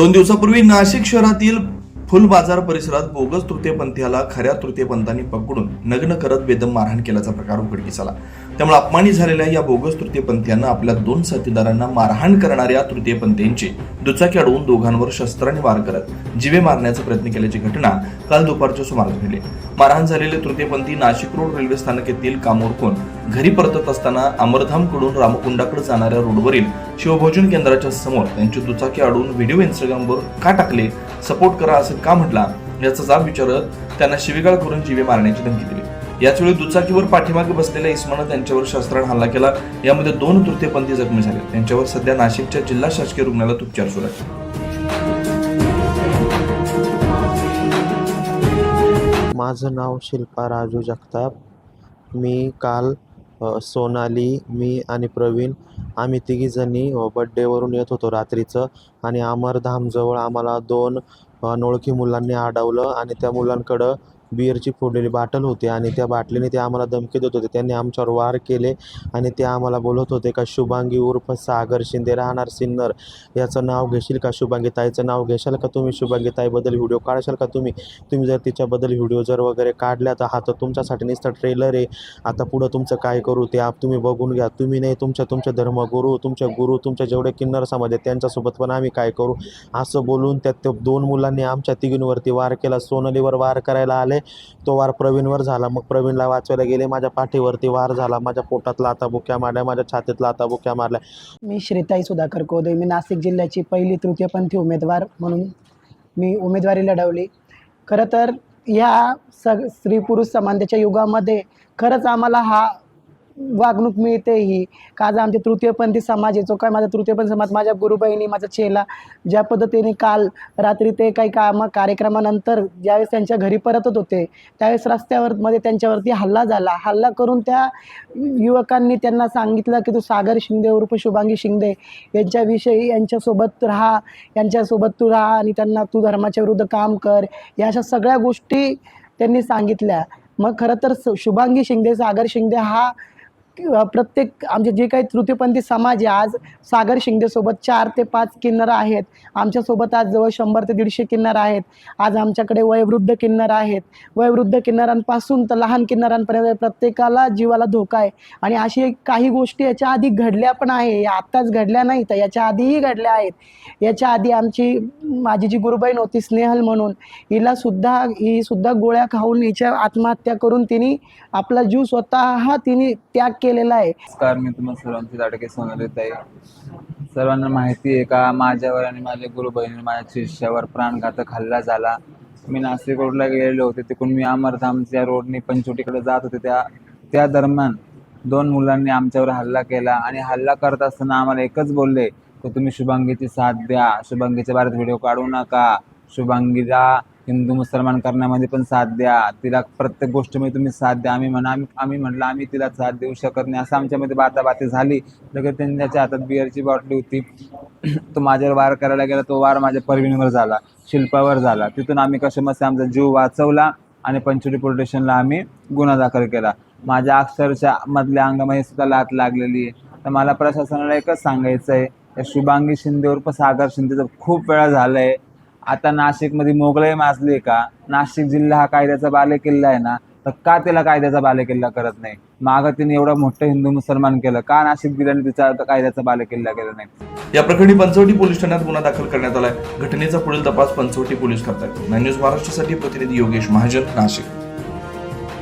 2 दिवसापूर्वी नाशिक शहरातील फुलबाजार परिसरात बोगस तृतीयपंथीयाला खऱ्या तृतीयपंथांनी पकडून नग्न करत बेदम मारहाण केल्याचा प्रकार उघडकीस आला। त्यामुळे अपमानित झालेल्या या बोगस तृतीयपंथीयांना आपल्या 2 साथीदारांना मारहाण करणाऱ्या तृतीयपंथीयांची दुचाकी अडवून दोघांवर शस्त्राने वार करत जीवे मारण्याचा प्रयत्न केल्याची घटना काल दुपारच्या सुमारास घडली। मारहाण झालेले तृतीयपंथी नाशिक रोड रेल्वे स्थानक येथील काम उरकून घरी परतत असताना अमरधामकडून रामकुंडाकडे जाणाऱ्या रोडवरील शिवभोजन केंद्राच्या समोर त्यांची दुचाकी अडवून व्हिडिओ इंस्टाग्रामवर का टाकले, सपोर्ट करा असं का म्हटला याचा जाब विचारत त्यांना शिवीगाळ करून जीवे मारण्याची धमकी दिली। याचवेळी दुचाकीवर पाठीमागे बसलेल्या इस्मानं त्यांच्यावर शस्त्राने हल्ला केला। यामध्ये 2 तृतीयपंथी जखमी झाले। त्यांच्यावर सध्या नाशिकच्या जिल्हा शासकीय रुग्णालयात उपचार सुरू आहेत। माझं नाव शिल्पा राजू जगताप। मी काल सोनाली, मी आणि प्रवीण आम्ही तिघीजणी बड्डेवरून येत होतो रात्रीचं आणि अमरधामजवळ आम्हाला 2 अनोळखी मुलांनी अडवलं आणि त्या मुलांकडं बिअरची फोडलेली बाटल होती आणि त्या बाटलीने ते आम्हाला धमकी देत होते। त्यांनी आमच्यावर वार केले आणि ते आम्हाला बोलत होते का शुभांगी उर्फ सागर शिंदे राहणार सिन्नर याचं नाव घेशील का, शुभांगी ताईचं नाव घेशाल का तुम्ही, शुभांगी ताईबद्दल व्हिडिओ काढशाल का तुम्ही जर तिच्याबद्दल व्हिडिओ जर वगैरे काढल्या तर हा तर तुमच्यासाठी नुसतं ट्रेलर आहे, आता पुढं तुमचं काय करू ते तुम्ही बघून घ्या, तुम्ही नाही तुमच्या धर्मगुरू तुमच्या जेवढे किन्नर समाज आहेत त्यांच्यासोबत पण आम्ही काय करू असं बोलून त्या 2 मुलांनी आमच्या तिघींवरती वार केला। सोनालीवर वार करायला आले, तो वार प्रवीणवर झाला। मग प्रवीणला वाचवायला गेले, माझ्या पाठीवरती वार झाला, माझ्या पोटात लाथाबुक्या मारल्या, माझ्या छातीत लाथाबुक्या मारल्या। मी श्रीताई सुधाकर कोदे, मी नाशिक जिल्ह्याची पहिली तृतीयपंथी उमेदवार म्हणून मी उमेदवारी लढवली। खरं तर ह्या स्त्री पुरुष समानतेच्या युगामध्ये खरंच आम्हाला हा वागणूक मिळते ही का आज आमचे तृतीयपंथी समाज आहे, जो काय माझा तृतीयपंथी समाज, माझ्या गुरुबहिणी, माझा चेला ज्या पद्धतीने काल रात्री ते काही कार्यक्रमानंतर ज्यावेळेस त्यांच्या घरी परतत होते त्यावेळेस रस्त्यावर मध्ये त्यांच्यावरती हल्ला करून त्या युवकांनी त्यांना सांगितलं की तू सागर शिंदे उर्फ शुभांगी शिंदे यांच्याविषयी यांच्यासोबत तू राहा आणि त्यांना तू धर्माच्या विरुद्ध काम कर, या अशा सगळ्या गोष्टी त्यांनी सांगितल्या। मग खरं तर शुभांगी शिंदे, सागर शिंदे हा प्रत्येक आमचे जे काही तृतीयपंथी समाज आहे आज सागर शिंदेसोबत 4 ते 5 किन्नर आहेत, आमच्यासोबत आज जवळ 100 ते 150 किन्नर आहेत। आज आमच्याकडे वयोवृद्ध किन्नर आहेत, वयोवृद्ध किन्नरांपासून तर लहान किन्नरांपर्यंत प्रत्येकाला जीवाला धोका आहे। आणि अशी काही गोष्टी याच्या आधी घडल्या पण आहे, आत्ताच घडल्या नाही तर याच्या आधीही घडल्या आहेत। याच्या आधी माझी जी गुरुबहीण होती स्नेहल म्हणून, ही सुद्धा गोळ्या खाऊन हिच्या आत्महत्या करून तिने आपला जीव स्वतः त्याग केलेला आहे। नमस्कार, मी तुम्हाला सर्वांची लाडके सोनाली ताई। सर्वांना माहिती आहे का माझ्यावर आणि माझ्या गुरु बहिणी माझ्या शिष्यावर प्राणघातक हल्ला झाला। मी नाशिक रोडला गेलेले होते, तिकडून मी अमरधामच्या रोडने पंचवटीकडे जात होते, त्या दरम्यान 2 मुलांनी आमच्यावर हल्ला केला आणि हल्ला करत असताना आम्हाला एकच बोलले की तुम्ही शुभांगीची साथ द्या, शुभांगीच्या बारेत व्हिडिओ काढू नका, शुभांगीला हिंदू मुसलमान करण्यामध्ये पण साथ द्या, तिला प्रत्येक गोष्टीमध्ये तुम्ही साथ द्या। आम्ही म्हटलं आम्ही तिला साथ देऊ शकत नाही, असं आमच्यामध्ये बाताबाती झाली। लगेच त्यांच्या हातात बिअरची बॉटली होती, तो माझ्यावर वार करायला गेला, तो वार माझ्या परवीणवर झाला, शिल्पावर झाला। तिथून आम्ही कशामध्ये आमचा जीव वाचवला आणि पंचवटी पोलीस स्टेशनला आम्ही गुन्हा दाखल केला। माझ्या अक्षरशः मधल्या अंगामध्ये सुद्धा लाथ लागलेली आहे। तर मला प्रशासनाला एकच सांगायचं आहे, या शुभांगी शिंदे उर्फ सागर शिंदेचं खूप वेळा झालं आहे। आता नाशिकमध्ये मोगलाई माजली का? नाशिक जिल्हा हा कायद्याचा बालेकिल्ला आहे ना, तर का त्याला कायद्याचा बालेकिल्ला करत नाही? मागं तिने एवढं मोठं हिंदू मुसलमान केलं, का नाशिक जिल्ह्याने तिचा कायद्याचा बालेकिल्ला केला नाही? या प्रकरणी पंचवटी पोलीस ठाण्यात गुन्हा दाखल करण्यात आलाय। घटनेचा पुढील तपास पंचवटी पोलीस करतात। न्यूज महाराष्ट्रासाठी प्रतिनिधी योगेश महाजन, नाशिक।